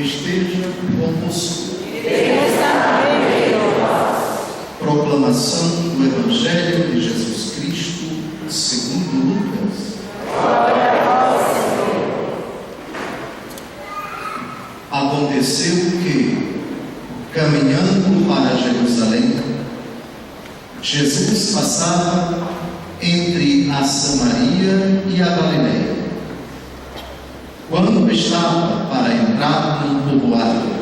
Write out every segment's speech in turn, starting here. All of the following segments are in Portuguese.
esteja convosco. Proclamação do Evangelho de Jesus Cristo segundo Lucas. Glória a vós, Senhor. Aconteceu que, caminhando para Jerusalém, Jesus passava entre a Samaria e a Galileia. Quando estava para entrar num povoado,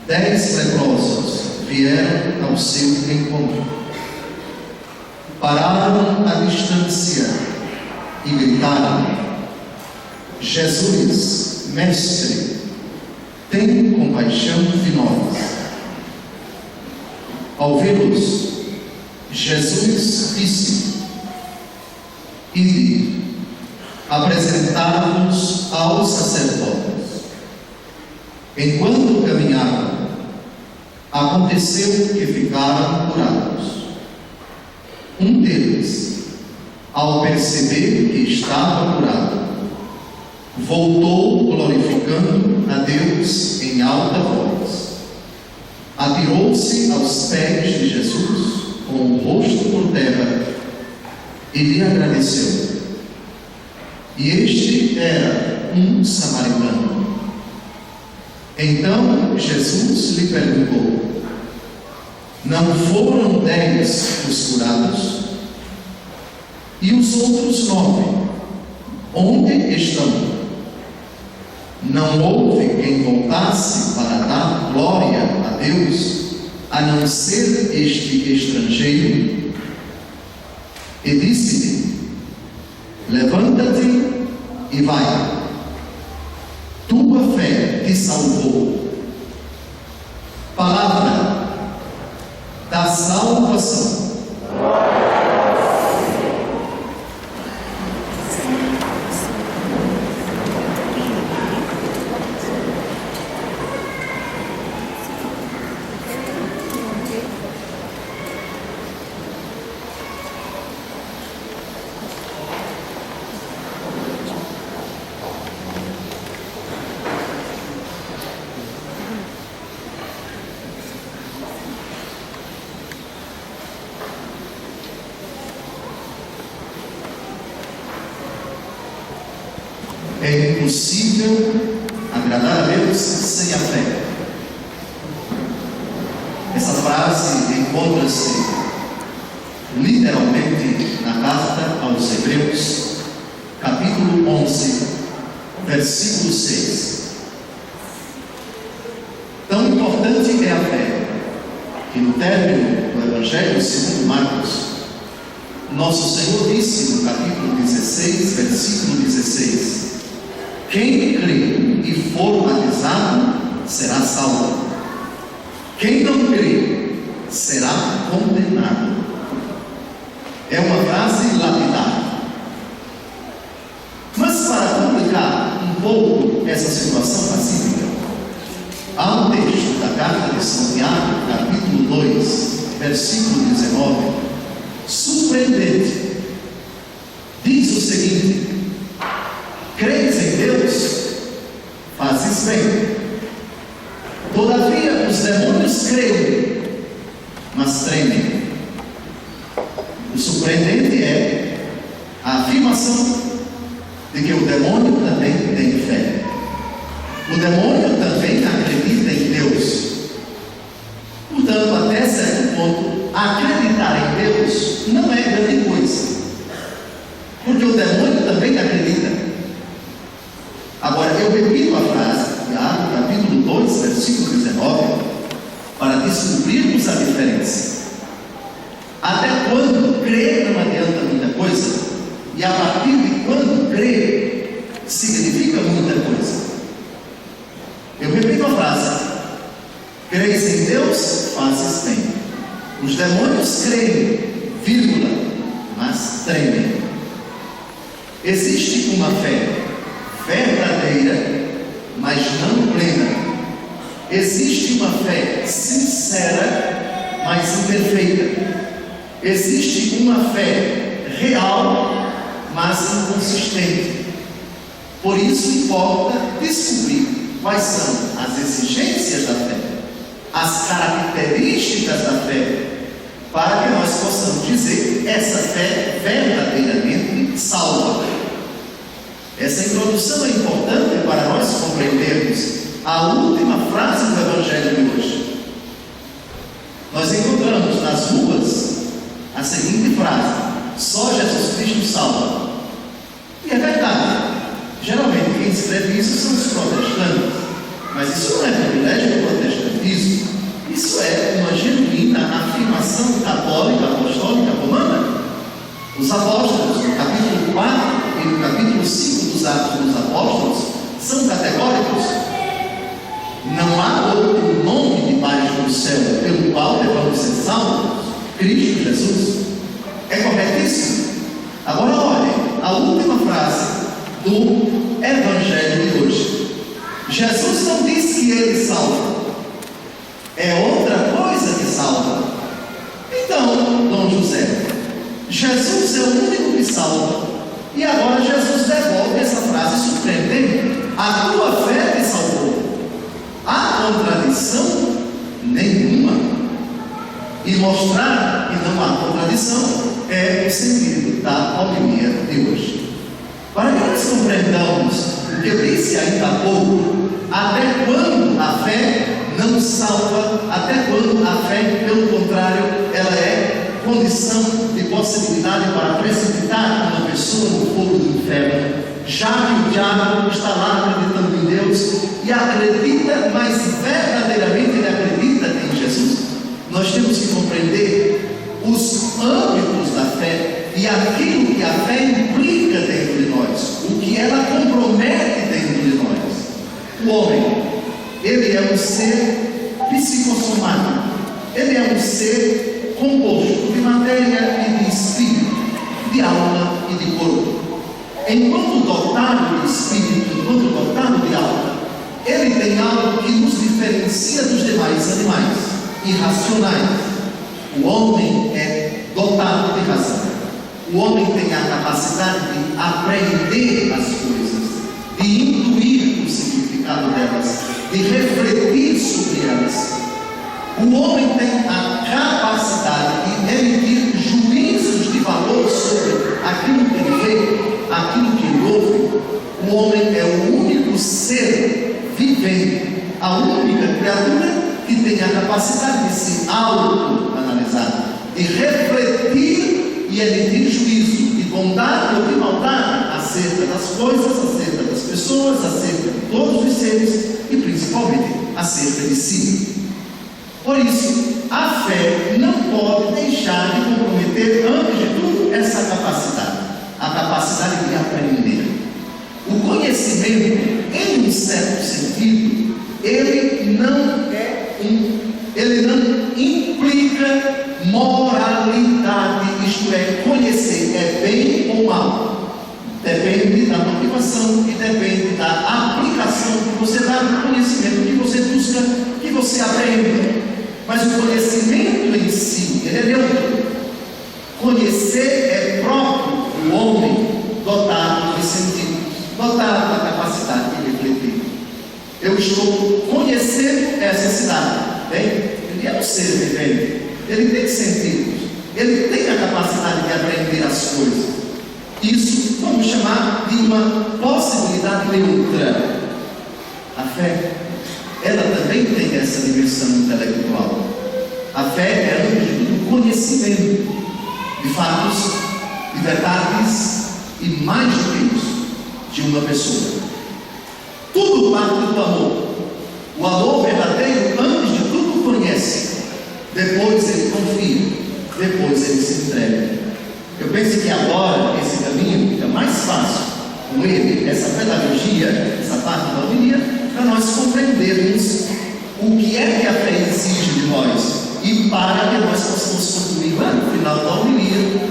10 leprosos vieram ao seu encontro. Pararam à distância e gritaram: Jesus, Mestre, tem compaixão de nós. Ao vê-los, Jesus disse: Ide, apresentaram-nos aos sacerdotes. Enquanto caminhavam, aconteceu que ficaram curados. Um deles, ao perceber que estava curado, voltou glorificando a Deus em alta voz. Atirou-se aos pés de Jesus com o rosto por terra e lhe agradeceu. E este era um samaritano. Então Jesus lhe perguntou: não foram 10 os curados? E os outros 9, onde estão? Não houve quem voltasse para dar glória a Deus, a não ser este estrangeiro? E disse-lhe: levanta-te e vai, tua fé te salvou. Palavra da salvação. É impossível agradar a Deus sem a fé. Essa frase encontra-se literalmente na carta aos Hebreus, capítulo 11, versículo 6. Tão importante é a fé, que no término do Evangelho segundo Marcos, nosso Senhor disse no capítulo 16, versículo 16: quem crê e for batizado será salvo. Quem não crê será condenado. É uma frase lapidar. Mas para complicar um pouco essa situação pacífica, há um texto da carta de São Tiago, capítulo 2, versículo 19, surpreendente. Diz o seguinte: creis em Deus, fazes bem. Todavia os demônios creem, mas tremem. O surpreendente é a afirmação de que o demônio também tem fé. O demônio também acredita em Deus. Portanto, até certo ponto, acreditar em Deus não é grande coisa, porque o demônio também acredita. Agora, eu repito a frase, Tiago, capítulo 2, versículo 19, para descobrirmos a diferença. Até quando crer não adianta muita coisa, e a partir de quando crer significa muita coisa. Eu repito a frase: creis em Deus, fazes bem. Os demônios creem, vírgula, mas tremem. Existe uma fé verdadeira, mas não plena. Existe uma fé sincera, mas imperfeita. Existe uma fé real, mas inconsistente. Por isso importa descobrir quais são as exigências da fé, as características da fé, para que nós possamos dizer: essa fé verdadeiramente salva. Essa introdução é importante para nós compreendermos a última frase do Evangelho de hoje. Nós encontramos nas ruas a seguinte frase: só Jesus Cristo salva. E é verdade. Geralmente quem escreve isso são os protestantes, mas isso não é privilégio do protestantismo. Isso é uma genuína afirmação católica, apostólica, romana. Os apóstolos, no capítulo 4 e no capítulo 5 dos Atos dos Apóstolos, são categóricos. Não há outro nome debaixo do céu pelo qual devemos ser salvos: Cristo Jesus. É corretíssimo? Agora olhem a última frase do Evangelho de hoje. Jesus não diz que ele salva, é outra coisa que salva. Então, Dom José, Jesus é o único que salva, e agora Jesus devolve essa frase surpreendente: a tua fé te salvou. Há contradição nenhuma. E mostrar que não há contradição é o sentido da homilia de hoje. Para que nós compreendamos o que eu disse ainda há pouco, até quando a fé não salva, até quando a fé, pelo contrário, ela é condição de possibilidade para precipitar uma pessoa no fogo do inferno, já que o diabo está lá acreditando em Deus e acredita, mas verdadeiramente ele acredita em Jesus. Nós temos que compreender os âmbitos da fé e aquilo que a fé implica dentro de nós, o que ela compromete dentro de nós. O homem, ele é um ser psicossomático, ele é um ser composto de matéria e de espírito, de alma e de corpo. Enquanto dotado de espírito, enquanto dotado de alma, ele tem algo que nos diferencia dos demais animais irracionais. O homem é dotado de razão. O homem tem a capacidade de aprender as coisas, de intuir o significado delas, de refletir sobre elas. O homem tem a capacidade de emitir juízos de valor sobre aquilo que ele vê, aquilo que ele ouve. O homem é o único ser vivente, a única criatura que tem a capacidade de se autoanalisar, de refletir e emitir juízo de bondade ou de maldade acerca das coisas, acerca das pessoas, acerca de todos os seres e principalmente acerca de si. Por isso, a fé não pode deixar de comprometer, antes de tudo, essa capacidade, a capacidade de aprender. O conhecimento, em um certo sentido, ele não implica moralidade, isto é, conhecer é bem ou mal. Depende da motivação e depende da aplicação que você dá no conhecimento, que você busca, que você aprende. Mas o conhecimento em si, ele é neutro. Conhecer é próprio do homem dotado de sentidos, dotado da capacidade de refletir. Eu estou conhecendo essa cidade, bem? Ele é um ser vivente, ele tem sentidos, ele tem a capacidade de aprender as coisas. Isso vamos chamar de uma possibilidade neutra. A fé, ela também tem essa dimensão intelectual. A fé é, antes de tudo, conhecimento de fatos, de verdades e, mais do que isso, de uma pessoa. Tudo parte do amor. O amor verdadeiro, antes de tudo, conhece, depois ele confia, depois ele se entrega. Eu penso que agora esse caminho fica mais fácil com ele, essa pedagogia, essa parte da homilia, para nós compreendermos o que é que a fé exige de nós e para que nós possamos concluir lá no final da homilia.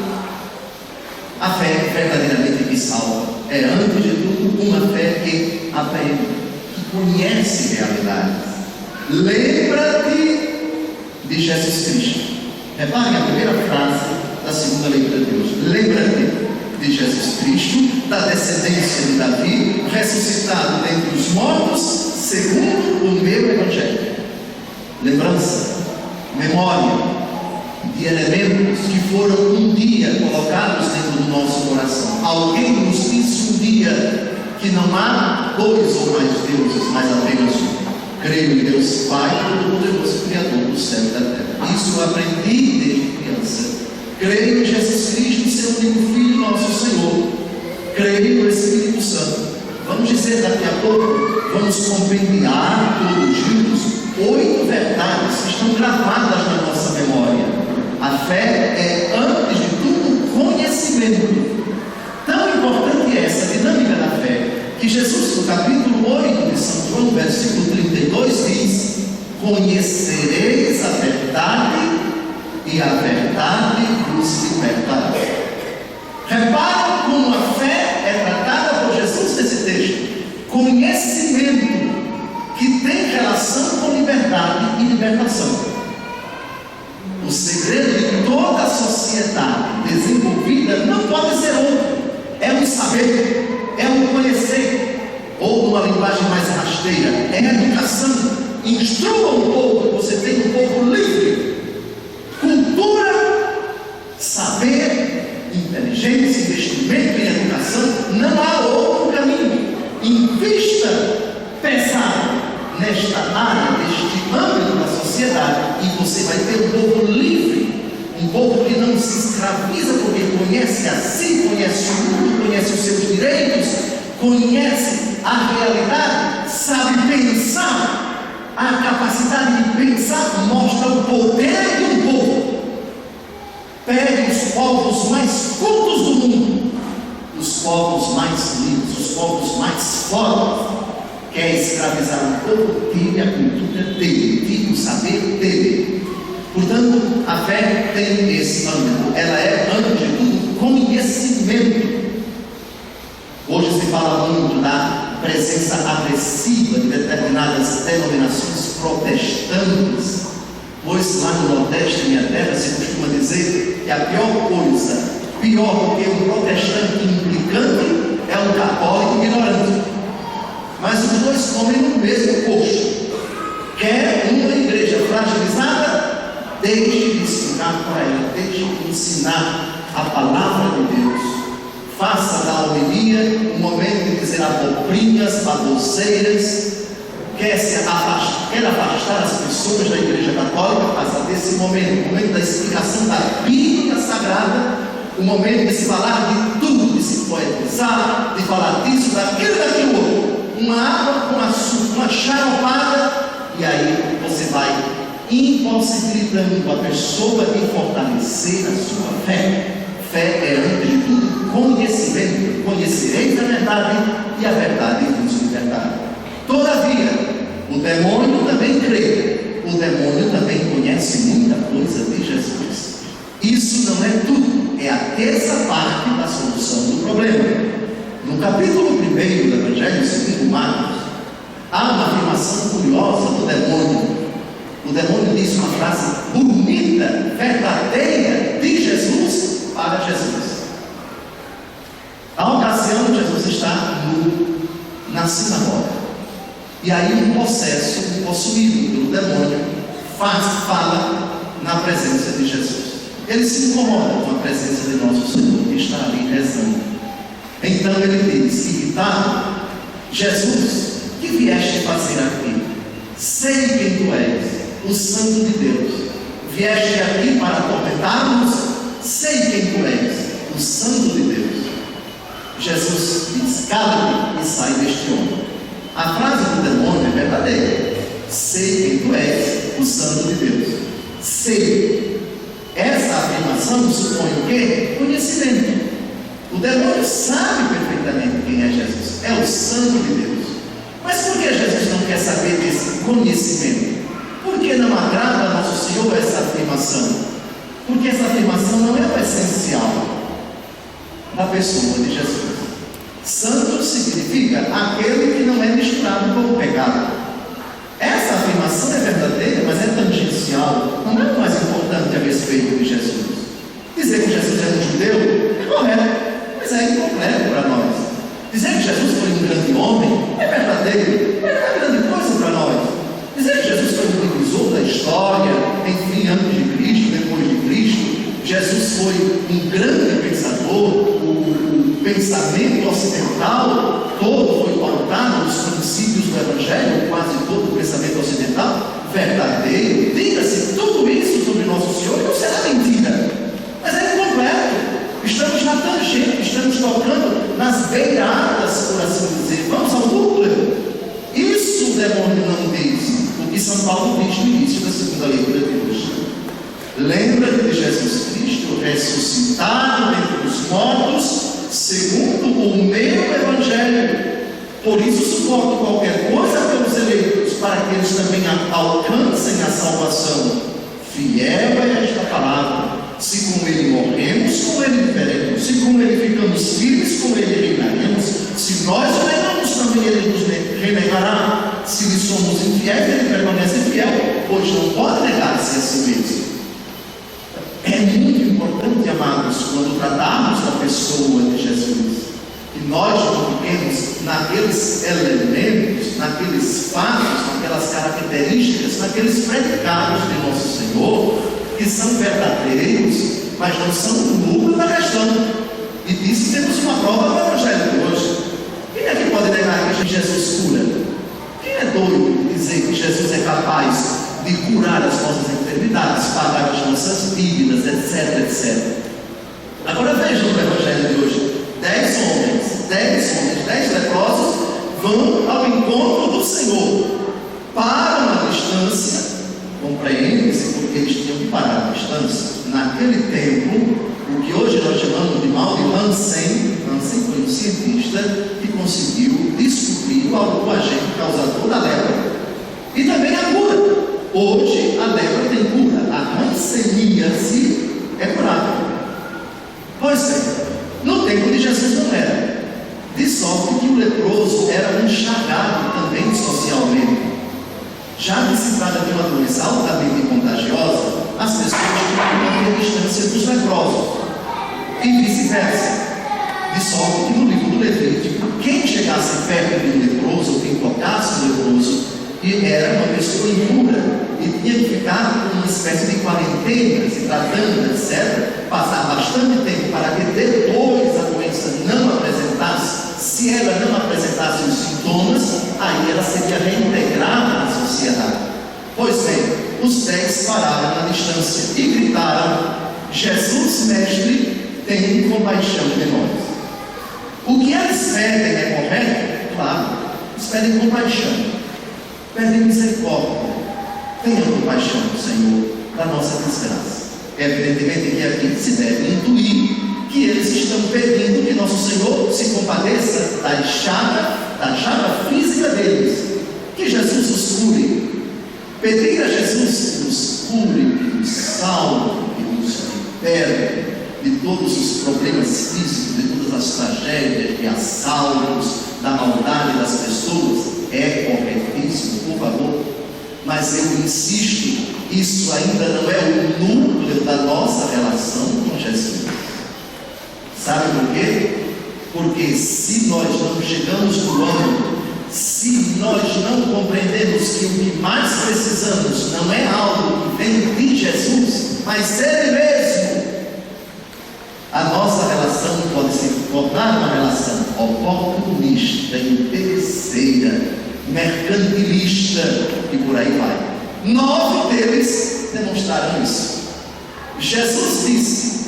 A fé verdadeiramente que salva é, antes de tudo, uma fé que aprende, que conhece realidades. Lembra-te de Jesus Cristo. Repare a primeira frase da segunda leitura de hoje. Lembra-te de Jesus Cristo, da descendência de Davi, ressuscitado dentre os mortos, segundo o meu Evangelho. Lembrança, memória de elementos que foram um dia colocados dentro do nosso coração. Alguém nos disse um dia que não há dois ou mais deuses, mas apenas um. Creio em Deus Pai, Todo-Poderoso, Criador do céu e da terra. Isso eu aprendi desde criança. Creio em Jesus Cristo, seu único Filho, nosso Senhor. Creio no Espírito Santo. Vamos dizer daqui a pouco, vamos compendiar todos juntos 8 verdades que estão gravadas na nossa memória. A fé é, antes de tudo, conhecimento. Tão importante é essa dinâmica da fé, que Jesus, no capítulo 8 de São João, versículo 32, diz: conhecereis a verdade, e a verdade vos libertará. Reparam como a fé é tratada por Jesus nesse texto. Conhecimento que tem relação com liberdade e libertação. O segredo de toda a sociedade desenvolvida não pode ser outro. É um saber, é um conhecer, ou numa linguagem mais rasteira, é a educação. Instrua o povo, que você tem um povo livre. Cultura, saber, inteligência, investimento em educação, não há outro caminho. Invista pesado nesta área, neste âmbito da sociedade, e você vai ter um povo livre, um povo que não se escraviza, porque conhece a si, conhece o mundo, conhece os seus direitos, conhece a realidade, sabe pensar. A capacidade de pensar mostra o poder de um povo. Pegue os povos mais cultos do mundo, os povos mais lindos, os povos mais fortes. Quer escravizar um povo, tire a cultura dele, tire o saber dele. Portanto, a fé tem esse âmbito. Ela é, antes de tudo, conhecimento. Hoje se fala muito da presença agressiva de determinadas denominações protestantes, pois lá no Nordeste, minha terra, se costuma dizer que a pior coisa, pior do que um protestante implicante, é um católico ignorante. Mas os dois comem no mesmo coxo. Quer uma igreja fragilizada? Deixe de explicar para ela, deixe de ensinar a palavra de Deus. Faça da homilia um momento de dizer abobrinhas, baboseiras. Quer afastar as pessoas da igreja católica? Faça desse momento, o momento da explicação da Bíblia Sagrada, o momento de se falar de tudo, de se poetizar, de falar disso, daquilo e daquilo outro. Uma água com açúcar, uma charopada, e aí você vai impossibilitando a pessoa de fortalecer a sua fé. Fé é, antes de tudo, conhecimento. Conhecereis a verdade, e a verdade vos libertará. Todavia, o demônio também crê, o demônio também conhece muita coisa de Jesus. Isso não é tudo, é a terça parte da solução do problema. No capítulo 1 do Evangelho segundo Marcos, há uma afirmação curiosa do demônio. O demônio diz uma frase bonita, verdadeira, de Jesus para Jesus. A ocasião, Jesus está na sinagoga. E aí um possuído pelo demônio, fala na presença de Jesus. Ele se incomoda com a presença de nosso Senhor, que está ali rezando. Então ele diz, irritado: Jesus, que vieste fazer aqui? Sei quem tu és, o Santo de Deus. Vieste aqui para atormentar-nos? Sei quem tu és, o Santo de Deus. Jesus diz: cala-te e sai deste homem. A frase do demônio é verdadeira. Sei quem tu és, o Santo de Deus. Sei. Essa afirmação supõe o quê? Conhecimento. O demônio sabe perfeitamente quem é Jesus. É o Santo de Deus. Mas por que Jesus não quer saber desse conhecimento? Por que não agrada a nosso Senhor essa afirmação? Porque essa afirmação não é o essencial da pessoa de Jesus. Santo significa aquele que não é misturado com o pecado. Essa afirmação é verdadeira, mas é tangencial. Não é o mais importante a respeito de Jesus. Dizer que Jesus é um judeu é correto, mas é incompleto para nós. Dizer que Jesus foi um grande homem é verdadeiro, mas não é grande coisa um grande pensador, o pensamento ocidental todo foi pautado nos princípios do Evangelho, quase todo o pensamento ocidental, verdadeiro, diga-se tudo isso sobre Nosso Senhor, não será mentira, mas é incompleto. Estamos na tangente, estamos tocando nas beiradas, por assim dizer, vamos ao núcleo. Isso o demônio não diz, o que São Paulo diz no início da segunda leitura de hoje. Lembra de Jesus Cristo ressuscitado dentre os mortos, segundo o meu Evangelho. Por isso suporto qualquer coisa pelos eleitos, para que eles também alcancem a salvação. Fiel é esta palavra. Se com ele morremos, com ele viveremos. Se com ele ficamos firmes, com ele reinaremos. Se nós o negamos, também ele nos renegará. Se lhe somos infiéis, ele permanece fiel, pois não pode negar-se a si mesmo. É muito importante, amados, quando tratarmos da pessoa de Jesus, que nós não fiquemos naqueles elementos, naqueles fatos, naquelas características, naqueles predicados de Nosso Senhor, que são verdadeiros, mas não são o núcleo da questão. E disso temos uma prova no Evangelho de hoje. Quem é que pode negar que Jesus cura? Quem é doido de dizer que Jesus é capaz de curar as nossas enfermidades, pagar as nossas dívidas, etc, etc. Agora vejam no Evangelho de hoje, 10 leprosos vão ao encontro do Senhor, param a distância, compreende-se porque eles tinham que parar a distância. Naquele tempo, o que hoje nós chamamos de mal de Hansen foi um cientista que conseguiu descobrir o agente causador da lepra e também a cura. Hoje a lepra tem cura, a hanseníase é curável. Pois bem, no tempo de Jesus não era, de sorte que o leproso era um chagado também socialmente. Já que se trata de uma doença altamente contagiosa, as pessoas têm que manter a distância dos leprosos e vice-versa. De sorte que no livro do Levítico, quem chegasse perto de um leproso, ou quem tocasse o leproso, era uma pessoa impura e tinha que ficar com uma espécie de quarentena, se tratando, etc., passar bastante tempo para que depois a doença não apresentasse. Se ela não apresentasse os sintomas, aí ela seria reintegrada na sociedade. Pois bem, os 10 pararam na distância e gritaram: Jesus, mestre, tem compaixão de nós. O que eles pedem é correto? Claro, eles pedem compaixão. Pedem misericórdia. Tenha compaixão, Senhor, da nossa desgraça. Evidentemente que aqui se deve intuir que eles estão pedindo que Nosso Senhor se compadeça da chaga física deles, que Jesus os cure. Pedir a Jesus que nos cure, que nos salve, que nos liberte de todos os problemas físicos, de todas as tragédias, de assaltos, da maldade das pessoas, é corretíssimo, por favor, mas eu insisto, isso ainda não é o núcleo da nossa relação com Jesus. Sabe por quê? Porque se nós não chegamos no âmbito, se nós não compreendemos que o que mais precisamos não é algo que vem de Jesus, mas Ele mesmo, a nossa relação pode se tornar uma relação oportunista, interesseira, mercantilista e por aí vai. 9 deles demonstraram isso. Jesus disse: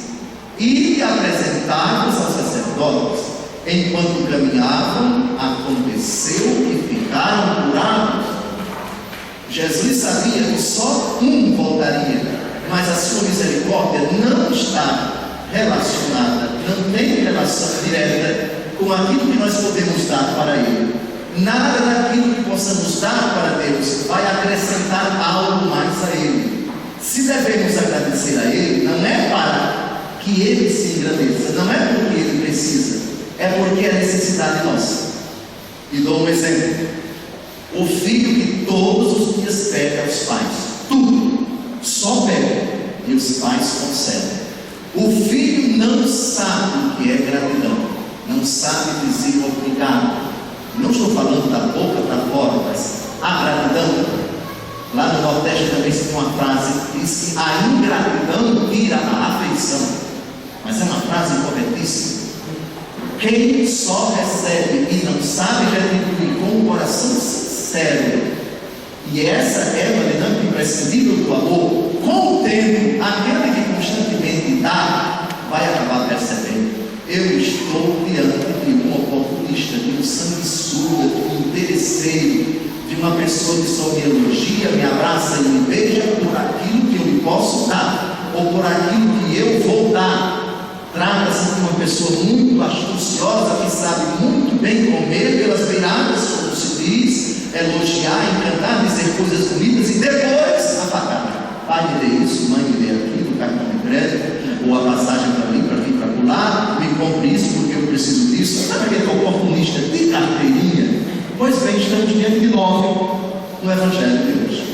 e apresentados aos sacerdotes. Enquanto caminhavam, aconteceu que ficaram curados. Jesus sabia que só um voltaria, mas a sua misericórdia não está relacionada, não tem relação direta com aquilo que nós podemos dar para Ele. Nada daquilo que possamos dar para Deus vai acrescentar algo mais a Ele. Se devemos agradecer a Ele, não é para que Ele se engrandeça, não é porque Ele precisa, é porque é necessidade nossa. E dou um exemplo: o filho que todos os dias pede aos pais, tudo, só pede, e os pais concedem. O filho não sabe o que é gratidão, não sabe dizer obrigado. Não estou falando da boca para fora, mas a gratidão. Lá no Nordeste também se tem uma frase que diz que a ingratidão tira a afeição. Mas Quem só recebe e não sabe retribuir com um coração sincero, e essa é uma dinâmica imprescindível do amor, com o tempo, aquele que constantemente dá, vai acabar percebendo: eu estou diante de um oportunista, de um sanguessuga, de um interesseiro, de uma pessoa que só me elogia, me abraça e me beija por aquilo que eu lhe posso dar, ou por aquilo que eu vou dar. Trata-se de uma pessoa muito astuciosa, que sabe muito bem comer pelas beiradas, como se diz, elogiar, encantar, dizer coisas bonitas e depois apagar. Pai me dê isso, mãe me dê aquilo, o cartão de crédito, ou a passagem para mim, para vir para pular, me compre isso porque eu preciso disso. Sabe aquele oportunista de carteirinha? Pois bem, estamos diante de 9 no Evangelho de hoje.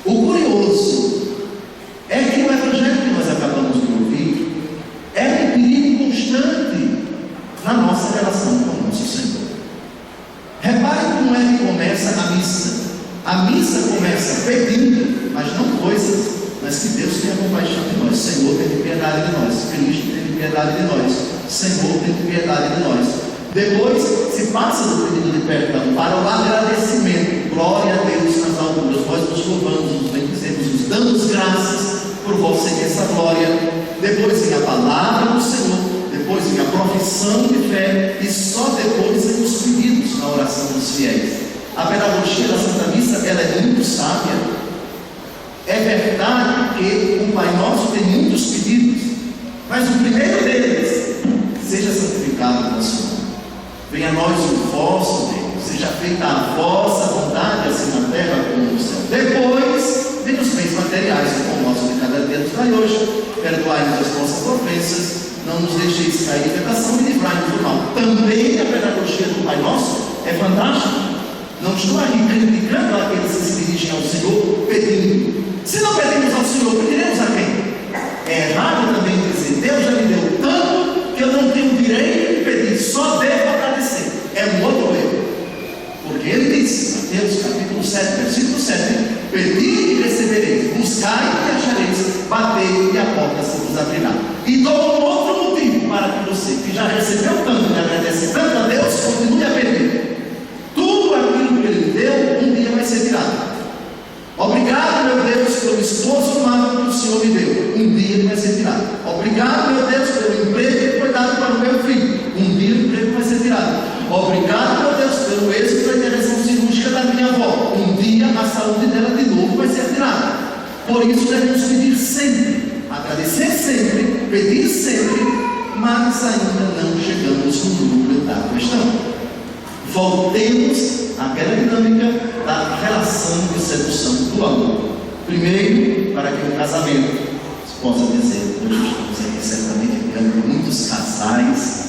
O curioso é que o Evangelho que nós acabamos de ouvir é um perigo constante na nossa relação com o nosso Senhor. Repare como é que começa a missa. A missa começa pedindo, mas não coisas, mas que Deus tenha compaixão de nós. Senhor, tenha piedade de nós. Cristo, tenha piedade de nós. Senhor, tenha piedade de nós. Depois se passa do pedido de perdão para o agradecimento. Glória a Deus nas alturas. Nós nos louvamos, nos bendizemos, nos damos graças por vossa imensa glória. Depois vem a palavra do Senhor. Depois vem a profissão de fé. E só depois vem os pedidos na oração dos fiéis. A pedagogia da Santa Missa, ela é muito sábia. É verdade que o Pai Nosso tem muitos pedidos, mas o primeiro deles: seja santificado o vosso nome. Venha a nós o vosso reino, seja feita a vossa vontade, assim na terra como no céu. Depois, vem os bens materiais, o pão nosso de cada dia nos dai hoje. Perdoai-nos as nossas ofensas, não nos deixeis cair em tentação e livrai-nos do mal. Também a pedagogia do Pai Nosso é fantástica. Não estou aqui criticando aqueles que se dirigem ao Senhor pedindo. Se não pedimos ao Senhor, pediremos a quem? É errado também dizer: Deus já me deu tanto que eu não tenho direito de pedir, só devo agradecer. É um outro erro. Porque ele disse, Mateus capítulo 7, versículo 7: pedi e recebereis, buscai e achareis, batei e a porta se vos abrirá. E dou um outro motivo para que você, que já recebeu tanto e agradece tanto a Deus, continue a pedir. Tudo aquilo que ele deu, um dia vai ser virado. Obrigado, meu Deus, pelo esposo amado que o Senhor me deu. Um dia ele vai ser tirado. Obrigado, meu Deus, pelo emprego que foi dado para o meu filho. Um dia o emprego vai ser tirado. Obrigado, meu Deus, pelo êxito da intervenção cirúrgica da minha avó. Um dia a saúde dela de novo vai ser tirada. Por isso devemos pedir sempre, agradecer sempre, pedir sempre, mas ainda não chegamos no núcleo da questão. Voltemos àquela dinâmica da relação de sedução do amor. Primeiro, para que o casamento se possa dizer: hoje estamos aqui certamente vendo muitos casais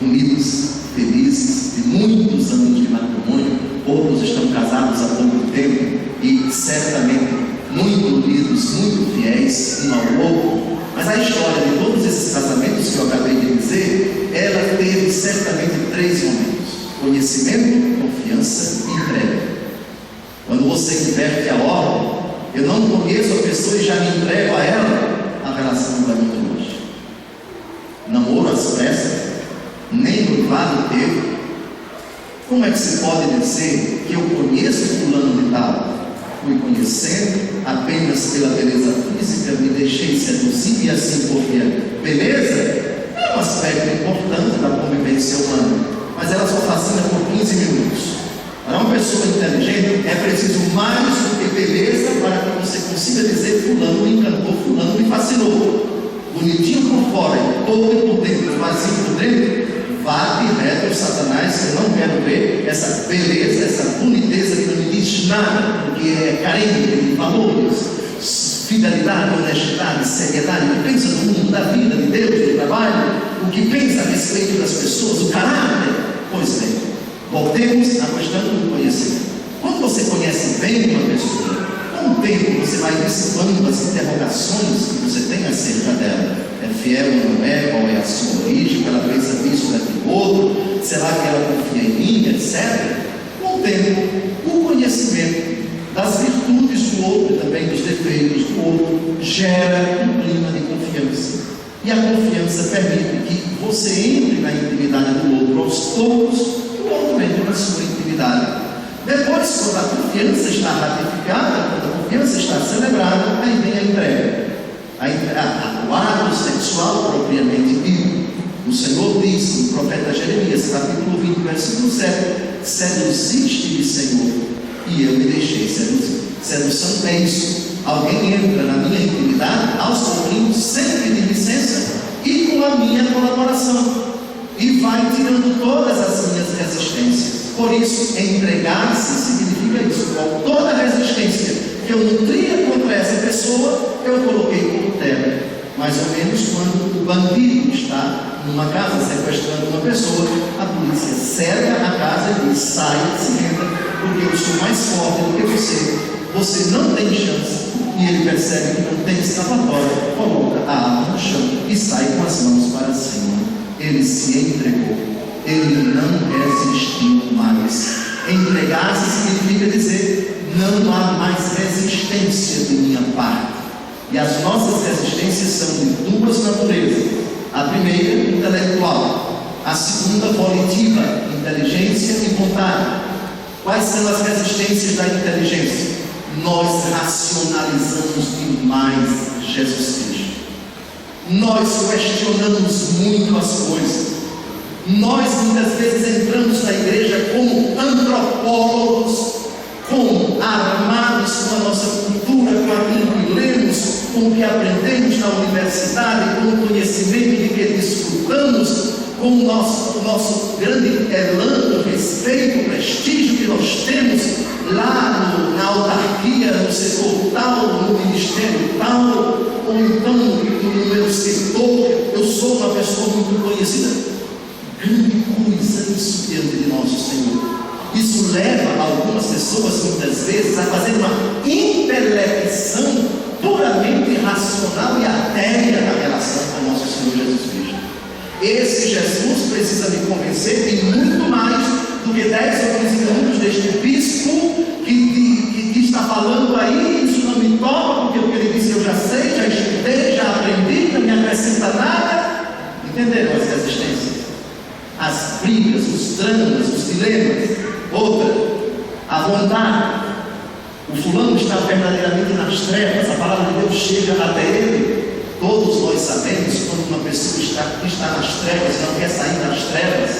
unidos, felizes, de muitos anos de matrimônio. Outros estão casados há pouco tempo e certamente muito unidos, muito fiéis um ao outro. Mas a história de todos esses casamentos que eu acabei de dizer, ela teve certamente 3 momentos: conhecimento, confiança e entrega. Quando você inverte a ordem, eu não conheço a pessoa e já me entrego a ela, a relação não vai muito longe. Namoro às pressas, nem no lado teve. Como é que se pode dizer que eu conheço o fulano de tal? Fui conhecendo apenas pela beleza física, me deixei seduzir e assim por diante. Beleza é um aspecto importante da convivência humana, mas ela só fascina por 15 minutos. Para uma pessoa inteligente é preciso mais do que beleza para que você consiga dizer: fulano me encantou, fulano me fascinou. Bonitinho por fora, todo por dentro, vazio por dentro. Vá direto, Satanás, que eu não quero ver essa beleza, essa boniteza que não me diz nada, porque é carente de valores, fidelidade, honestidade, seriedade, o que pensa no mundo, da vida, de Deus, do trabalho, o que pensa a respeito das pessoas, o caráter. Pois bem, voltemos à questão do conhecimento. Quando você conhece bem uma pessoa, com o tempo você vai dissipando as interrogações que você tem acerca dela. É fiel ou não é? Qual é a sua origem? Ela pensa nisso, daquilo outro? Será que ela confia em mim? Etc. Com o tempo, o conhecimento das virtudes do outro e também dos defeitos do outro gera um clima de confiança. E a confiança permite que você entre na intimidade do outro aos poucos, o outro entra na sua intimidade. Depois, quando a confiança está ratificada, quando a confiança está celebrada, aí vem a entrega. O ato sexual propriamente dito. O Senhor diz no profeta Jeremias, capítulo 20, versículo 7: seduziste-me, Senhor, e eu me deixei seduzir. Sedução é isso. Alguém entra na minha intimidade, aos pouquinhos, sem pedir licença e com a minha colaboração, e vai tirando todas as minhas resistências. Por isso, entregar-se significa isso. Com toda a resistência que eu nutria contra essa pessoa, eu coloquei como terra. Mais ou menos quando o bandido está numa casa sequestrando uma pessoa, a polícia cerca a casa e diz: sai, se renda, porque eu sou mais forte do que você. Você não tem chance. E ele percebe que não tem escapatória, coloca a arma no chão e sai com as mãos para cima. Ele se entregou, ele não resistiu mais. Entregar-se significa dizer: não há mais resistência de minha parte. E as nossas resistências são de duas naturezas: a primeira, intelectual; a segunda, volitiva, inteligência e vontade. Quais são as resistências da inteligência? Nós racionalizamos demais Jesus Cristo. Nós questionamos muito as coisas. Nós muitas vezes entramos na igreja como antropólogos, como armados com a nossa cultura, com aquilo que lemos, com o que aprendemos na universidade, com o conhecimento de que desfrutamos, com o nosso grande elan, respeito, prestígio que nós temos lá na autarquia, no setor tal, no ministério tal, ou então no meu setor, eu sou uma pessoa muito conhecida. Grande coisa isso diante de nosso Senhor. Isso leva algumas pessoas muitas vezes a fazer uma intelecção puramente racional e atéria na relação com nosso Senhor Jesus Cristo. Esse Jesus precisa me convencer em muito mais do que 10 ou 15 minutos deste bispo que está falando aí. Isso não me toca, porque o que ele disse eu já sei, já estudei, já aprendi, não me acrescenta nada. Entenderam as resistências? As brigas, os dramas, os dilemas. Outra, a vontade. O fulano está verdadeiramente nas trevas, a palavra de Deus chega até ele. Todos nós sabemos quando uma pessoa está nas trevas e não quer sair das trevas,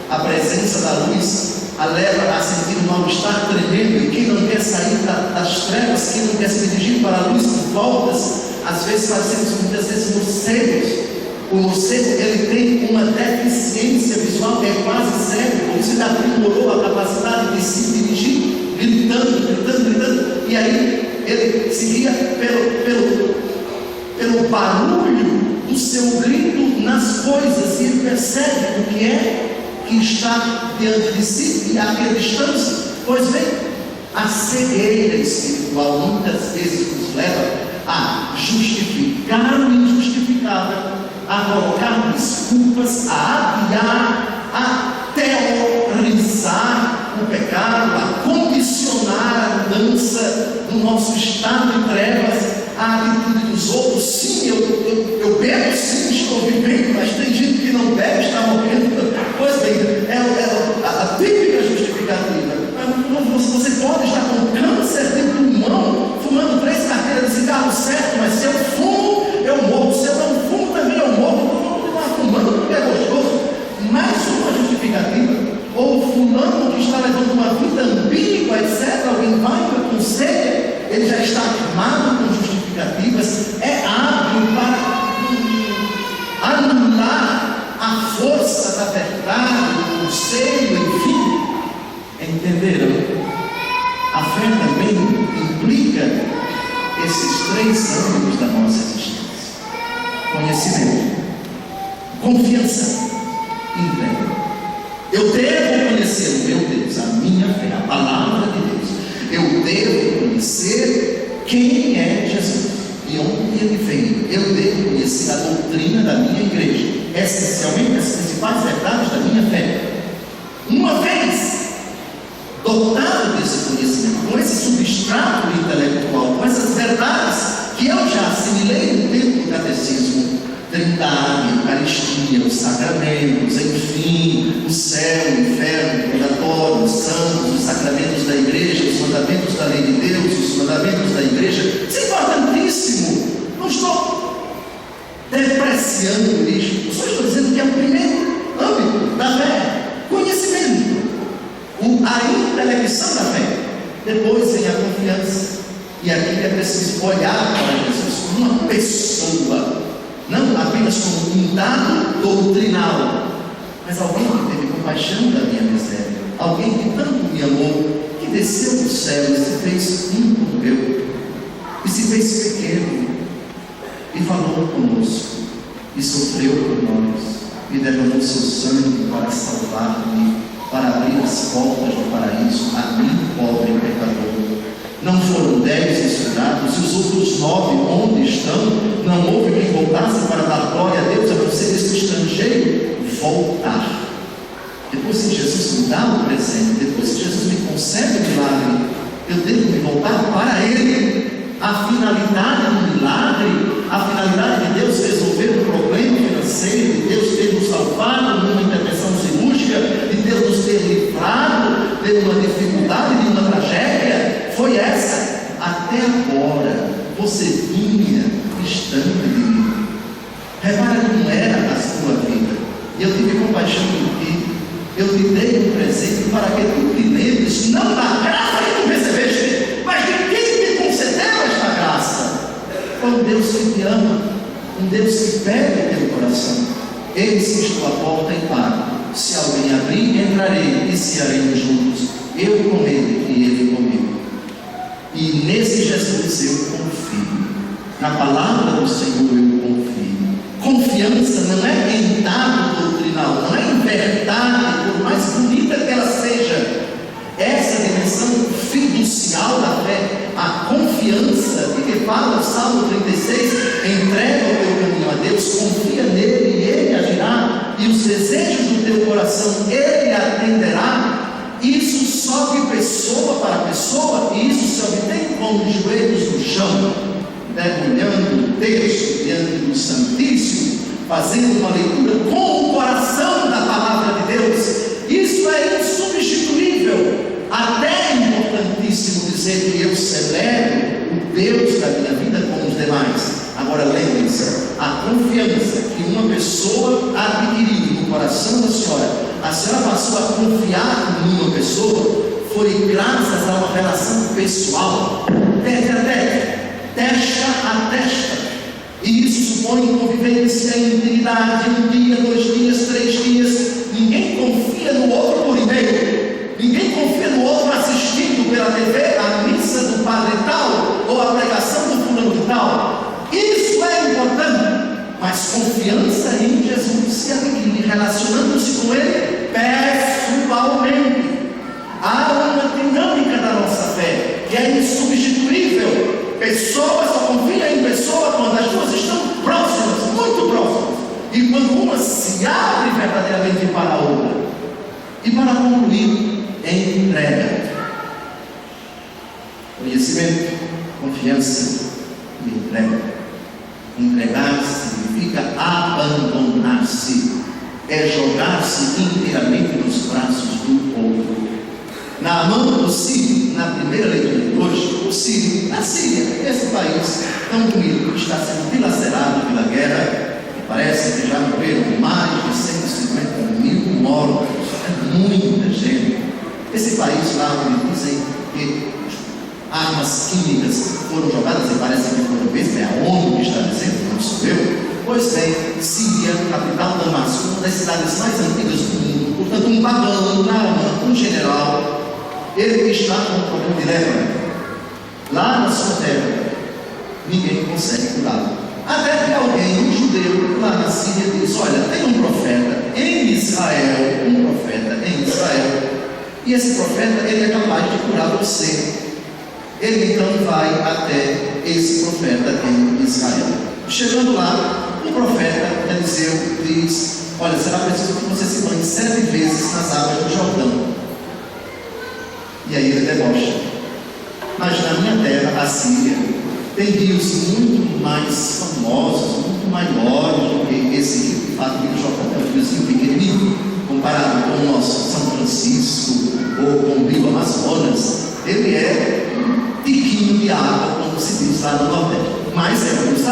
a presença da luz a leva a sentir um mal-estar tremendo. E quem não quer sair das trevas, quem não quer se dirigir para a luz por voltas, às vezes fazemos muitas vezes morcegos. O morcego, ele tem uma deficiência visual, é quase cego, por isso ele aprimorou a capacidade de se dirigir, gritando, e aí ele se guia pelo barulho do seu grito nas coisas, e ele percebe o que é que está diante de si e a que distância. Pois bem, a cegueira espiritual muitas vezes nos leva a justificar o injustificável, a colocar desculpas, a adiar, a teorizar o pecado, a condicionar a mudança do nosso estado de trevas à atitude dos outros. Sim, eu bebo, sim, estou vivendo, mas tem gente que não bebe, está morrendo. Pois bem, é a típica justificativa. Você pode estar com câncer de pulmão, fumando 3 carteiras de cigarro certo, mas se eu fumo, eu morro. Se eu não fumo, também eu morro. Eu vou continuar fumando porque é gostoso. Mais uma justificativa. Ou o fulano que está levando uma vida ambígua, etc. Alguém vai e aconselha, ele já está armado com justificativas. É hábil para anular a força da verdade, do conselho, enfim. Entenderam? A fé também implica esses 3 âmbitos da nossa existência: conhecimento, confiança e entrega. Eu devo conhecer o meu Deus, a minha fé, a palavra de Deus. Eu devo conhecer quem é Jesus e onde ele veio. Eu devo conhecer a doutrina da minha igreja, essencialmente as principais verdades da minha fé. Uma vez dotado desse conhecimento, com esse substrato intelectual, com essas verdades que eu já assimilei no tempo do catecismo, Trindade, Eucaristia, o os sacramentos, enfim, o céu, o inferno, o purgatório, os santos, os sacramentos da igreja, os mandamentos da lei de Deus, os mandamentos da igreja. Isso é importantíssimo. Não estou depreciando isso. Eu só estou dizendo que é o primeiro âmbito da fé, conhecimento, a intelecção da fé. Depois vem a confiança. E aqui é preciso olhar para Jesus como uma pessoa, não apenas como um dado doutrinal, mas alguém que teve compaixão da minha miséria, alguém que tanto me amou, que desceu do céu e se fez um como eu, e se fez pequeno, e falou conosco, e sofreu por nós, e derramou seu sangue para salvar-me, para abrir as portas do paraíso a mim, pobre pecador. Não foram 10 estudados, e os outros 9 onde estão? Não houve quem voltasse para dar glória a Deus, a não ser esse estrangeiro voltar. Depois que Jesus me dá o presente, depois que Jesus me concede o milagre, eu devo me voltar para Ele. A finalidade do milagre, a finalidade de Deus resolver um problema financeiro, de Deus ter nos salvado numa intervenção cirúrgica, de Deus nos ter livrado de uma dificuldade, de uma tragédia, foi essa. Até agora você vinha distante de mim. Repara como era a sua vida. E eu tive compaixão de ti. Eu te dei um presente para que tu te lembres, não da graça que tu recebeste, mas de quem te concedeu esta graça. É um Deus que te ama, um Deus que pega teu coração. Eis que estou à porta e bato. Se alguém abrir, entrarei e cearemos juntos, eu com ele e ele comigo. E nesse Jesus eu confio, na palavra do Senhor eu confio. Confiança não é em dado doutrinal, não é em verdade, por mais bonita que ela seja. Essa dimensão fiducial da fé, a confiança de que fala o Salmo 36, entrega o teu caminho a Deus, confia nele e ele agirá, e os desejos do teu coração ele atenderá. Isso só de pessoa para pessoa, e isso se obtém com os joelhos no chão, mergulhando o texto diante do Santíssimo, fazendo uma leitura com o coração da palavra de Deus. Isso é insubstituível. Até é importantíssimo dizer que eu celebro o Deus da minha vida como os demais. Agora lembrem-se, a confiança que uma pessoa adquiriu no coração da senhora, a senhora passou a confiar numa pessoa, foi graças a uma relação pessoal, tete a tete, testa a testa. E isso supõe convivência, intimidade, 1 dia, 2 dias, 3 dias. Ninguém confia no outro por e-mail. Ninguém confia no outro assistindo pela TV a missa do padre tal ou a pregação do fulano de tal. Isso é importante, mas confiança em Jesus se adquire relacionando-se com Ele pessoalmente. Há uma dinâmica da nossa fé que é insubstituível. Pessoas só confiam em pessoa quando as duas estão próximas, muito próximas, e quando uma se abre verdadeiramente para a outra. E para concluir, entrega. Conhecimento, confiança e entrega. Entregar significa abandonar-se, é jogar-se inteiramente nos braços do outro. Na mão do Sírio, na primeira leitura de hoje, o Sírio, na Síria, esse país tão bonito, está sendo dilacerado pela guerra, e parece que já morreram mais de 150 mil mortos, é muita gente. Esse país lá, onde dizem que armas químicas foram jogadas, e parece que foram vezes, é a ONU que está dizendo, não sou eu. Pois bem, Síria, capital Damasco, uma das cidades mais antigas do mundo, portanto um pagão, um general, ele está com um problema de lepra. Lá na sua terra, ninguém consegue curá-lo. Até que alguém, um judeu, lá na Síria, diz: olha, tem um profeta em Israel, e esse profeta, ele é capaz de curar você. Ele então vai até esse profeta em Israel. Chegando lá, o profeta Eliseu diz: olha, será preciso que você se banhe 7 vezes nas águas do Jordão. E aí ele debocha: mas na minha terra, a Síria, tem rios muito mais famosos, muito maiores do que esse rio, o rio Jordão.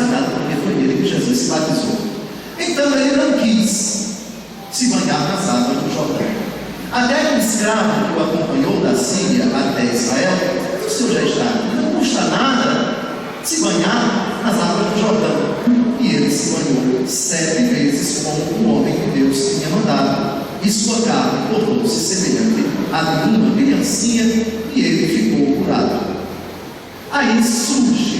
esmagado, porque foi nele que Jesus se batizou. Então ele não quis se banhar nas águas do Jordão. Até o escravo que o acompanhou da Síria até Israel, o senhor já está, não custa nada se banhar nas águas do Jordão. E ele se banhou 7 vezes como um homem que Deus tinha mandado. E sua carne tornou-se semelhante à de uma criancinha, e ele ficou curado. Aí surge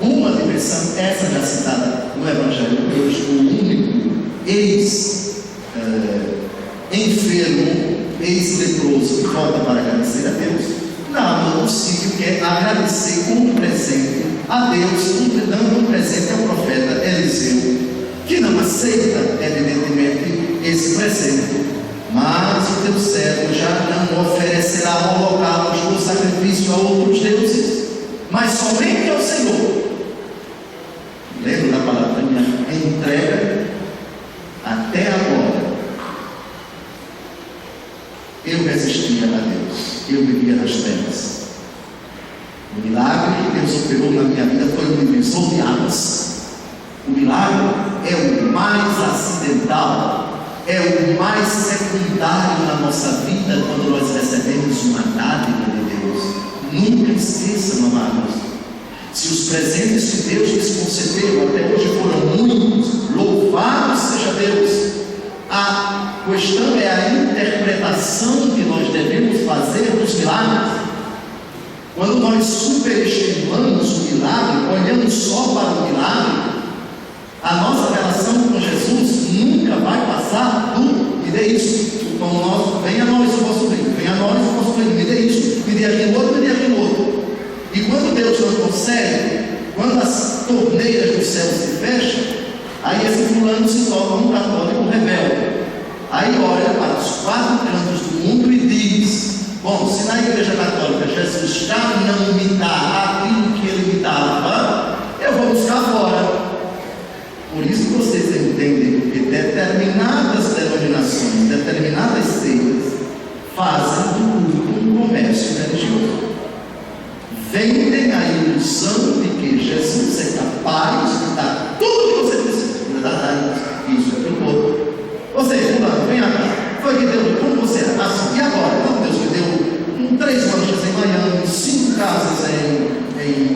uma dimensão, essa já citada no Evangelho de hoje, o único ex-enfermo, ex-leproso que volta para agradecer a Deus, nada possível que é agradecer como presente a Deus, dando um presente ao profeta Eliseu, que não aceita, evidentemente, esse presente. Mas o teu servo já não oferecerá holocausto ou sacrifício a outros deuses, mas somente ao Senhor. Lembro da palavrinha entrega. Até agora eu resistia a Deus, eu vivia nas trevas. O milagre que Deus operou na minha vida foi um divisor de águas. O milagre é o mais acidental, é o mais secundário na nossa vida quando nós recebemos uma dádiva de Deus. Nunca esqueçam, amados, se os presentes que Deus lhes concedeu até hoje foram muitos, louvado seja Deus. A questão é a interpretação que nós devemos fazer dos milagres. Quando nós superestimamos o milagre, olhamos só para o milagre, a nossa relação com Jesus nunca vai passar do me dê isso, o pão nosso, venha a nós o vosso reino, venha a nós o vosso reino, me dê isso, me dê aquilo outro, me dê aquilo outro. E quando Deus não concede, quando as torneiras do céu se fecham, aí esse fulano se torna um católico rebelde. Aí olha para os 4 cantos do mundo e diz: bom, se na igreja católica Jesus já não me dá aquilo que ele me dava, eu vou buscar fora. Por isso que vocês entendem que determinadas denominações, determinadas seitas fazem do culto um comércio religioso. Vendem a ilusão de que Jesus é capaz de dar tudo o que você precisa. Isso é pelo outro. Você, fulano, vem cá. Foi que deu, como você era? Assim, e agora? Então Deus me deu 3 manchas em Miami, 5 casas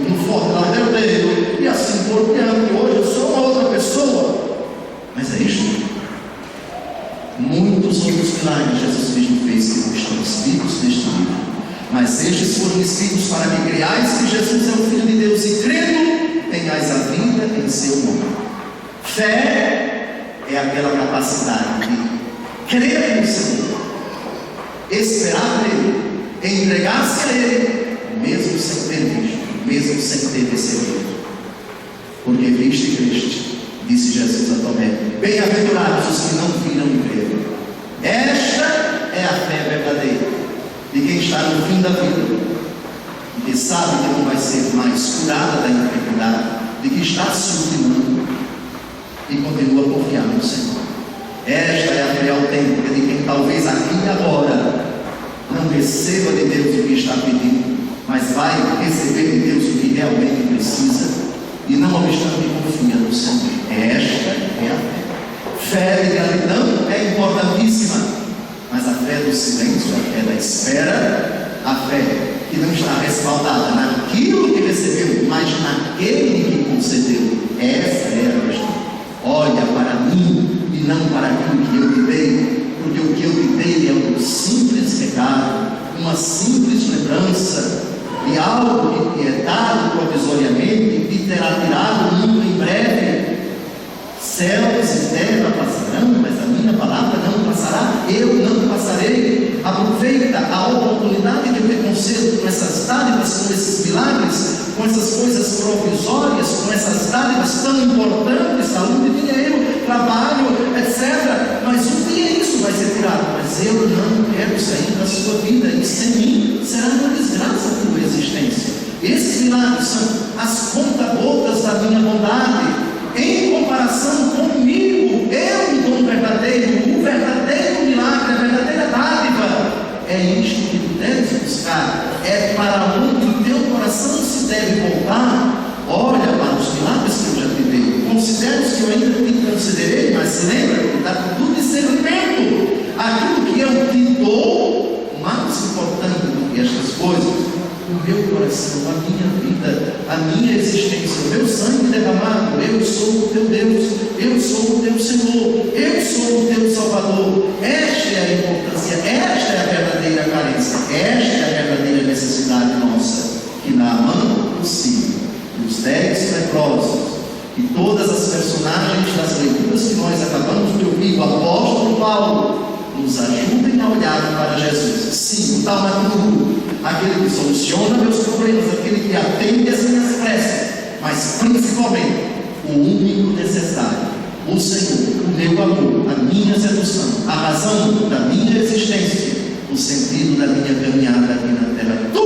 no Forte Lauderdale, e assim por diante. Hoje eu sou uma outra pessoa. Mas é isto? Muitos outros milagres Jesus Cristo fez que não estão escritos neste livro, mas estes foram escritos para que creiais que Jesus é o Filho de Deus e crendo tenhais a vida em seu nome. Fé é aquela capacidade de crer no Senhor, esperar nele, entregar-se a ele, mesmo sem ter visto, mesmo sem ter recebido. Porque viste e creste, disse Jesus a Tomé: bem-aventurados os que não viram e creram. Esta é a fé verdadeira de quem está no fim da vida, de que sabe que não vai ser mais curada da enfermidade, de que está se ultimando e continua a confiar no Senhor. Esta é a fé autêntica de quem talvez aqui e agora não receba de Deus o que está pedindo, mas vai receber de Deus o que realmente precisa, e não obstante confia no Senhor. Esta é a fé. Fé de gratidão é importantíssima, mas a fé do silêncio, a fé da espera, a fé que não está respaldada naquilo que recebeu, mas naquele que concedeu, essa é a questão. Olha para mim e não para aquilo que eu te dei, porque o que eu te dei é um simples recado, uma simples lembrança de algo que é dado provisoriamente e terá tirado o mundo em breve. Céus e terra passarão, mas a minha palavra não passará, eu não passarei. Aproveita a oportunidade que eu te concedo com essas dádivas, com esses milagres, com essas coisas provisórias, com essas dádivas tão importantes, saúde, dinheiro, trabalho, etc. Mas um dia isso vai ser tirado, mas eu não quero sair da sua vida, e sem mim será uma desgraça a tua existência. Esses milagres são as conta-gotas da minha bondade, em comparação comigo. Eu, o dom verdadeiro, o verdadeiro milagre, a verdadeira dádiva, é isto que tu deves buscar, é para onde o teu coração se deve voltar. Olha para os milagres que eu já céus que eu ainda te concederei, mas se lembra que está com tudo discernimento. Aquilo que eu te dou, mais importante do que estas coisas, o meu coração, a minha vida, a minha existência, o meu sangue derramado. Eu sou o teu Deus, eu sou o teu Senhor, eu sou o teu Salvador. Esta é a importância, esta é a verdadeira carência, esta é a verdadeira necessidade nossa. Que Naamã, o Sírio, os 10 leprosos, e todas as personagens das leituras que nós acabamos de ouvir, o apóstolo Paulo, nos ajudem a olhar para Jesus. Sim, o taumaturgo, aquele que soluciona meus problemas, aquele que atende as minhas preces, mas principalmente o único necessário, o Senhor, o meu amor, a minha sedução, a razão da minha existência, o sentido da minha caminhada aqui na terra.